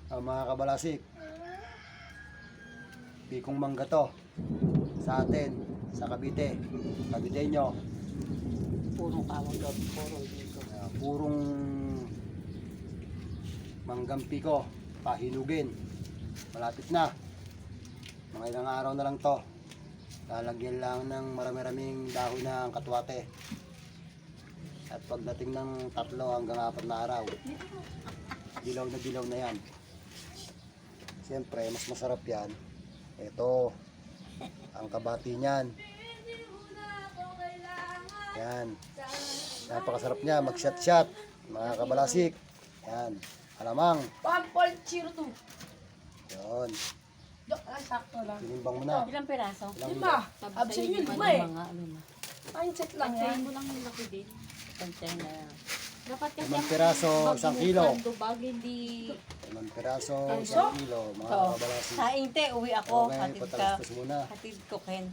Mga kabalasik, pikong mangga to sa atin, sa Cavite. Caviteño. Purong kawang daw, purong dito. Purong manggang piko, pahinugin. Malapit na. Mga ilang araw na lang to. Lalagyan lang ng marami-raming dahon ng katwate. At pagdating ng 3 hanggang 4 na araw, dilaw na yan. Siyempre, mas masarap yan. Ito, ang kabati niyan. Yan. Napakasarap niya, mag-shot-shot. Mga kabalasik. Yan. Alamang. 1.02. Yun. Sakto lang. Tinimbang mo na. Ilang piraso? Lima. Absent yun, lima eh. Lima. Mindset lang Pantayin yan. mo lang yung laki din. Pantayin na yan. Dapat kasi 5 piraso, 1 kilo. Bag hindi... 5 piraso, Ano? 1 kilo. Mga Oo. kabalasik. Sa inte, uwi ako. Okay, Hatid ka. patalastas muna. Hatid ko, Ken.